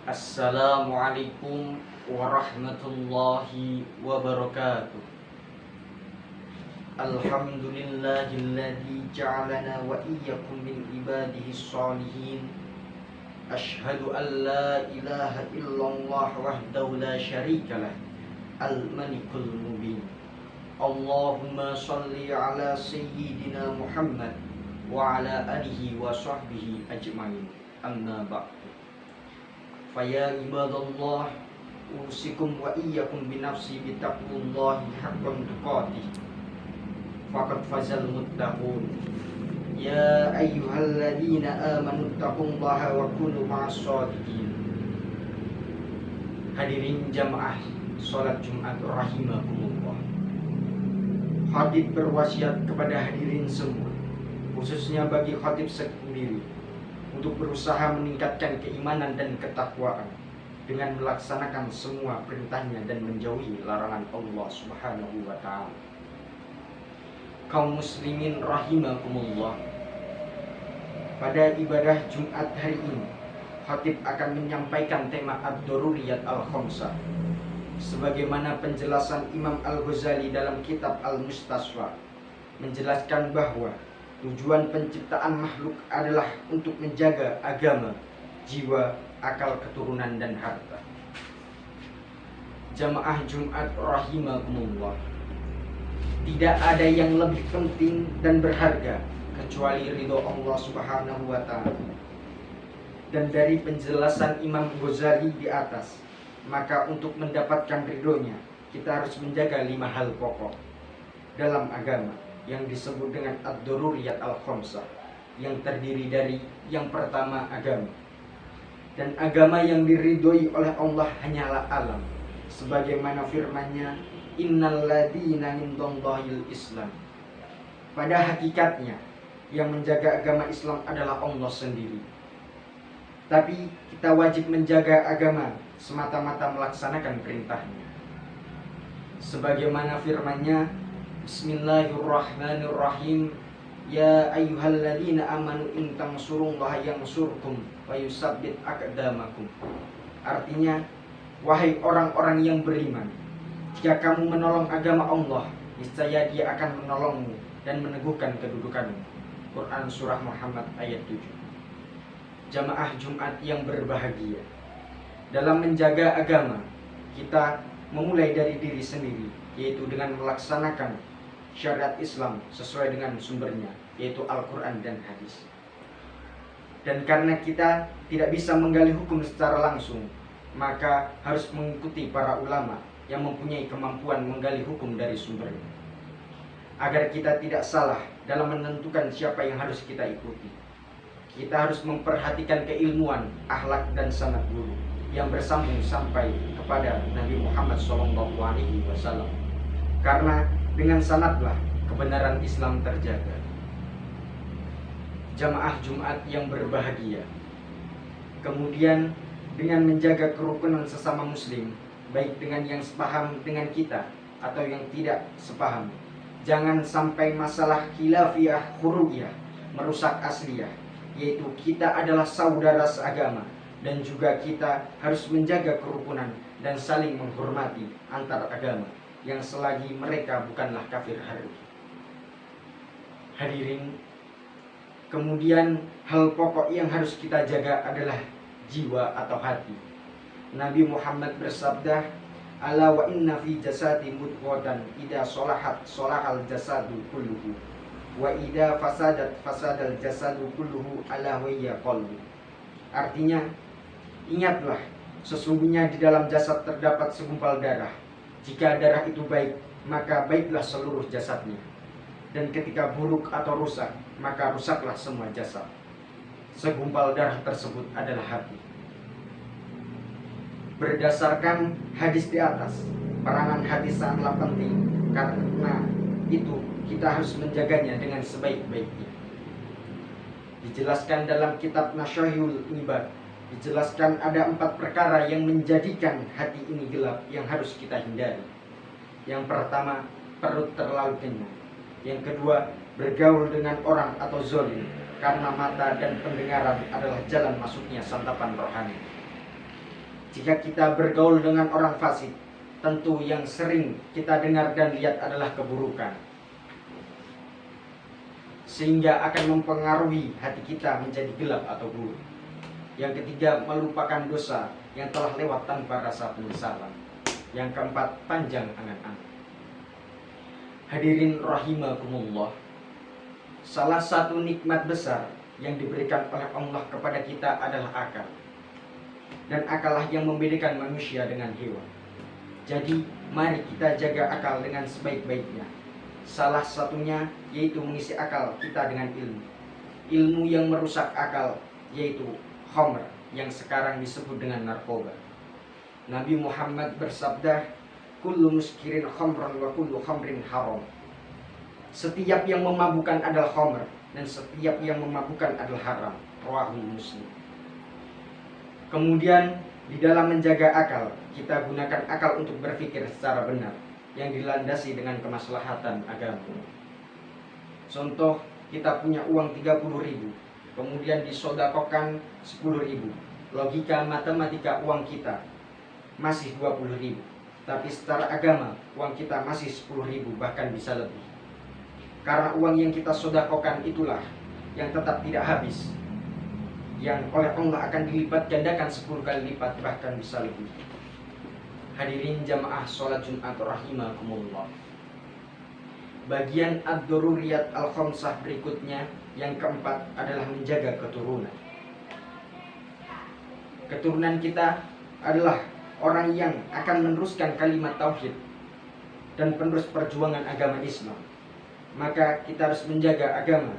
Assalamualaikum warahmatullahi wabarakatuh. Alhamdulillahilladzi ja'alana wa iyyakum min ibadihi sholihin. Ashhadu an la ilaha illallah wahdahu la syarikalah al-malikul mubin. Allahumma sholli ala sayyidina Muhammad wa ala alihi wa sahbihi ajma'in. Amma ba'du. Faya ibadallah, usikum wa iyyakum binafsi bitaqwallahi haqqan tuqatih. Faqad fazal muttaqun. Ya ayyuhalladzina amanu taqullaha wa kunu ma'as shadiqin. Hadirin jamaah salat Jumat rahimakumullah. Khatib berwasiat kepada hadirin semua, khususnya bagi khatib sendiri, untuk berusaha meningkatkan keimanan dan ketakwaan dengan melaksanakan semua perintahnya dan menjauhi larangan Allah Subhanahu wa ta'ala. Kaum muslimin rahimakumullah, pada ibadah Jumat hari ini khatib akan menyampaikan tema ad-daruriyat al-khamsah sebagaimana penjelasan Imam Al-Ghazali dalam kitab Al-Mustasfa, menjelaskan bahwa tujuan penciptaan makhluk adalah untuk menjaga agama, jiwa, akal, keturunan, dan harta. Jamaah Jumat rahimakumullah, tidak ada yang lebih penting dan berharga kecuali ridho Allah Subhanahu wa ta'ala. Dan dari penjelasan Imam Ghazali di atas, maka untuk mendapatkan ridhonya kita harus menjaga 5 hal pokok dalam agama yang disebut dengan ad-daruriyat al-khamsah, yang terdiri dari yang pertama agama. Dan agama yang diridhoi oleh Allah hanyalah alam, sebagaimana firman-Nya, innal ladzina indallahil islam. Pada hakikatnya yang menjaga agama Islam adalah Allah sendiri. Tapi kita wajib menjaga agama semata-mata melaksanakan perintahnya, sebagaimana firman-Nya, Bismillahirrahmanirrahim. Ya ayyuhalladzina amanu in tansurullaha yansurkum wa yusabbit aqdamakum. Artinya, wahai orang-orang yang beriman, jika kamu menolong agama Allah, niscaya Dia akan menolongmu dan meneguhkan kedudukanmu. Quran surah Muhammad ayat 7. Jamaah Jumat yang berbahagia, dalam menjaga agama kita memulai dari diri sendiri, yaitu dengan melaksanakan syariat Islam sesuai dengan sumbernya, yaitu Al-Quran dan hadis. Dan karena kita tidak bisa menggali hukum secara langsung, maka harus mengikuti para ulama yang mempunyai kemampuan menggali hukum dari sumbernya, agar kita tidak salah dalam menentukan siapa yang harus kita ikuti. Kita harus memperhatikan keilmuan, akhlak, dan sanad guru yang bersambung sampai kepada Nabi Muhammad SAW, karena dengan sanadlah kebenaran Islam terjaga. Jamaah Jumat yang berbahagia, kemudian dengan menjaga kerukunan sesama muslim, baik dengan yang sepaham dengan kita atau yang tidak sepaham. Jangan sampai masalah khilafiyah khurujiyah merusak asliyah, yaitu kita adalah saudara seagama, dan juga kita harus menjaga kerukunan dan saling menghormati antar agama, yang selagi mereka bukanlah kafir harbi. Hadirin, kemudian hal pokok yang harus kita jaga adalah jiwa atau hati. Nabi Muhammad bersabda, ala wa inna fi jasadi mudghatan idza sholahat sholahal jasadu kulluhu wa idza fasadat fasadal jasadu kulluhu ala wa hiya qalbu. Artinya, ingatlah, sesungguhnya di dalam jasad terdapat segumpal darah. Jika darah itu baik, maka baiklah seluruh jasadnya. Dan ketika buruk atau rusak, maka rusaklah semua jasad. Segumpal darah tersebut adalah hati. Berdasarkan hadis di atas, perangan hati sangatlah penting. Karena itu kita harus menjaganya dengan sebaik-baiknya. Dijelaskan dalam kitab Nasyahul Ibad, dijelaskan ada 4 perkara yang menjadikan hati ini gelap yang harus kita hindari. Yang pertama, perut terlalu kenyang. Yang kedua, bergaul dengan orang atau zolim, karena mata dan pendengaran adalah jalan masuknya santapan rohani. Jika kita bergaul dengan orang fasik, tentu yang sering kita dengar dan lihat adalah keburukan, sehingga akan mempengaruhi hati kita menjadi gelap atau buruk. Yang ketiga, melupakan dosa yang telah lewat tanpa rasa penyesalan. Yang keempat, panjang angan-angan. Hadirin rahimakumullah, salah satu nikmat besar yang diberikan oleh Allah kepada kita adalah akal. Dan akallah yang membedakan manusia dengan hewan. Jadi mari kita jaga akal dengan sebaik-baiknya. Salah satunya yaitu mengisi akal kita dengan ilmu. Ilmu yang merusak akal yaitu khamr, yang sekarang disebut dengan narkoba. Nabi Muhammad bersabda, kullu muskirin khamran wa kullu khamrin haram. Setiap yang memabukkan adalah khamr, dan setiap yang memabukkan adalah haram. Rawahul Muslim. Kemudian di dalam menjaga akal, kita gunakan akal untuk berpikir secara benar, yang dilandasi dengan kemaslahatan agama. Contoh, kita punya uang 30.000, kemudian disodakokan 10.000. Logika matematika uang kita masih 20.000, tapi secara agama uang kita masih 10.000, bahkan bisa lebih. Karena uang yang kita sodakokan itulah yang tetap tidak habis, yang oleh Allah akan dilipat gandakan 10 kali lipat, bahkan bisa lebih. Hadirin jamaah sholat Jumat rahimakumullah. Bagian ad-daruriyat al-khamsah berikutnya, yang keempat adalah menjaga keturunan. Keturunan kita adalah orang yang akan meneruskan kalimat tauhid dan penerus perjuangan agama Islam. Maka kita harus menjaga agama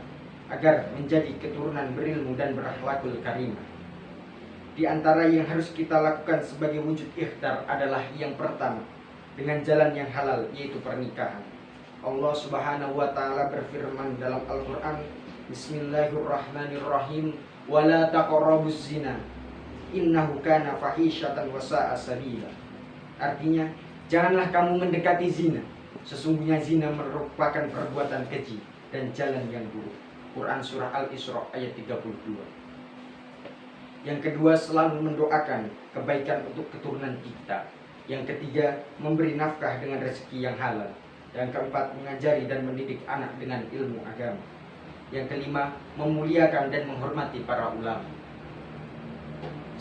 agar menjadi keturunan berilmu dan berakhlakul karimah. Di antara yang harus kita lakukan sebagai wujud ikhtar adalah yang pertama, dengan jalan yang halal, yaitu pernikahan. Allah Subhanahu wa taala berfirman dalam Al-Qur'an, Bismillahirrahmanirrahim, wala taqrabuz zina innahu kana fahisyatan wa sa'a sabila. Artinya, janganlah kamu mendekati zina. Sesungguhnya zina merupakan perbuatan keji dan jalan yang buruk. Quran surah Al-Isra ayat 32. Yang kedua, selalu mendoakan kebaikan untuk keturunan kita. Yang ketiga, memberi nafkah dengan rezeki yang halal. Yang keempat, mengajari dan mendidik anak dengan ilmu agama. Yang kelima, memuliakan dan menghormati para ulama.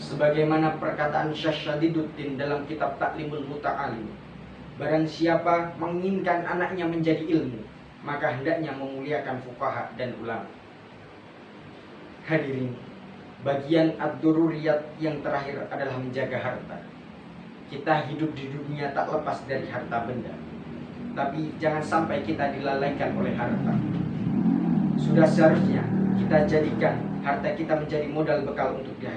Sebagaimana perkataan Syashadiduddin dalam kitab Ta'limul Muta'alim, barang siapa menginginkan anaknya menjadi ilmu, maka hendaknya memuliakan fuqaha dan ulama. Hadirin, bagian ad-daruriyat yang terakhir adalah menjaga harta. Kita hidup di dunia tak lepas dari harta benda, tapi jangan sampai kita dilalaikan oleh harta. Sudah seharusnya kita jadikan harta kita menjadi modal bekal untuk di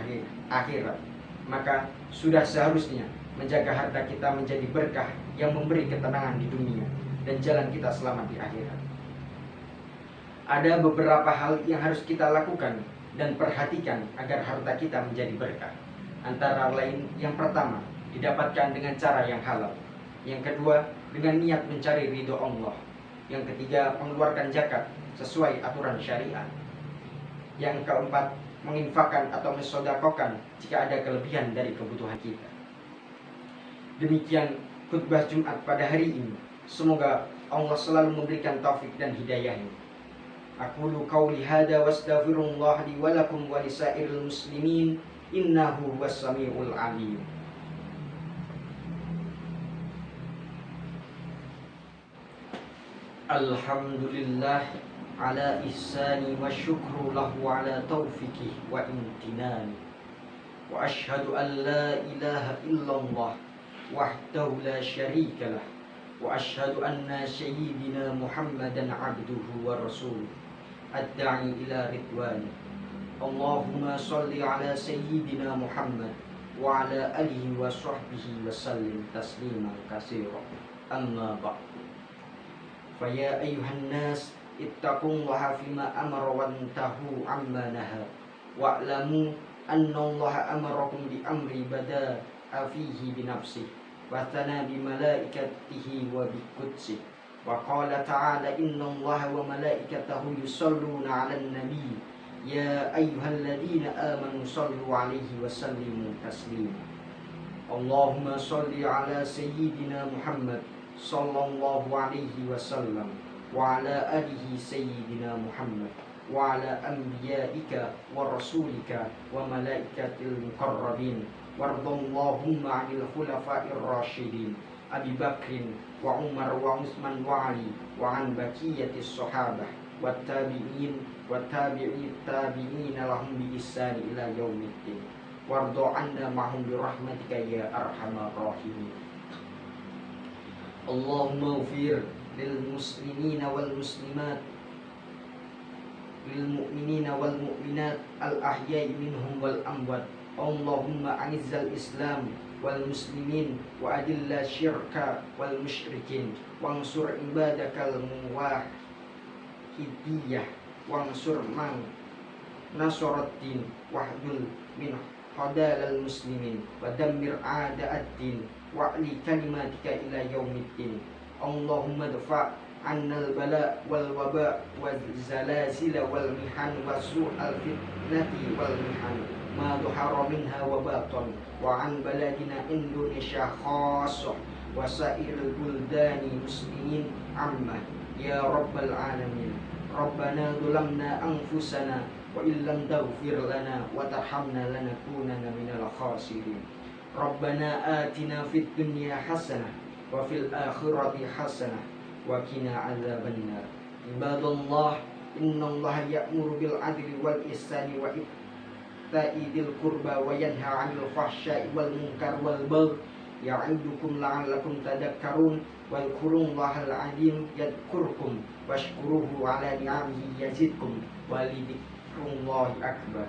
akhirat. Maka sudah seharusnya menjaga harta kita menjadi berkah yang memberi ketenangan di dunia dan jalan kita selamat di akhirat. Ada beberapa hal yang harus kita lakukan dan perhatikan agar harta kita menjadi berkah. Antara lain, yang pertama, didapatkan dengan cara yang halal. Yang kedua, dengan niat mencari ridho Allah. Yang ketiga, mengeluarkan zakat sesuai aturan syariat. Yang keempat, menginfakkan atau mensodakokan jika ada kelebihan dari kebutuhan kita. Demikian khutbah Jumat pada hari ini. Semoga Allah selalu memberikan taufik dan hidayahnya. Aqulu qawli hada wastaghfirullah li wa lakum wa lisairil muslimin innahu huwas samiul alim. Alhamdulillah ala ihsani wa syukru lahu ala taufiqih wa imtinani. Wa ashhadu an la ilaha illallah wahdahu la syarika lah. Wa ashhadu anna sayyidina Muhammadan abduhu wa rasuluh ad-da'i ila ridwani. Allahumma salli ala sayyidina Muhammad wa ala alihi wa sahbihi wa sallim tasliman katsira. Amma ba'du. Fa ya ayyuhan nas ittaqullaha fima amara wantahu amma naha wa'lamu anna Allah amarakum bi amri bada fihi bi nafsihi wa thana bi malaikatihi wa bi qudsihi wa qala ta'ala inna Allah wa malaikatahu yusalluna 'alan nabi ya ayyuhalladzina amanu sallu 'alaihi wa sallimu taslima. Allahumma sholli ala sayyidina Muhammad sallallahu alaihi wasallam wa ala alihi sayyidina Muhammad wa ala anbiyaika wa rasulika wa malaikatil muqarrabin wardallahumma 'anil khulafa'ir rasyidin Abi Bakrin wa Umar wa Utsman wa Ali wa an baqiyatis sahabah wat tabi'in wa tabi'it tabi'in lahum bi ihsan ila yaumiddin wardo anda mahum bi rahmatika ya arhamar rahimin. Allahumma ufir lil muslimina wal muslimat lil mu'minina wal mu'minat al ahya'i minhum wal amwat. Allahumma anizzal islam wal muslimin wa adilla syirka wal musyrikin wansur ibadakal muwahhidiyah wansur man nasaraddin wahdul min hadalal muslimin wa dammir a'da'ad-din wa'li kalimatika ila yaumiddin. Allahumma dfa' annal bala wal waba wal zalazila wal mihan wa su'al fitnati wal mihan ma dhuhara minha wa batan wa an baladina Indonesia khassah wa sa'iril buldani muslimin amma ya rabbal alamin. Rabbana dhulamna anfusana wa illam taghfir lana wa tarhamna lanakunanna minal khasirin. Rabbana atina fid dunya hasanah wa fil akhirati hasanah wa qina adzabannar. Ibadallah, innallaha ya'muru bil adli wal ihsani wa ita'i dzil qurba wa yanha 'anil fahsya'i wal munkar wal baghi ya'idukum la'allakum tadhakkarun wa dzkurullahal 'azim yadhkurkum washkuruhu 'ala ni'amihi yazidkum wa lidhikrullahi akbar.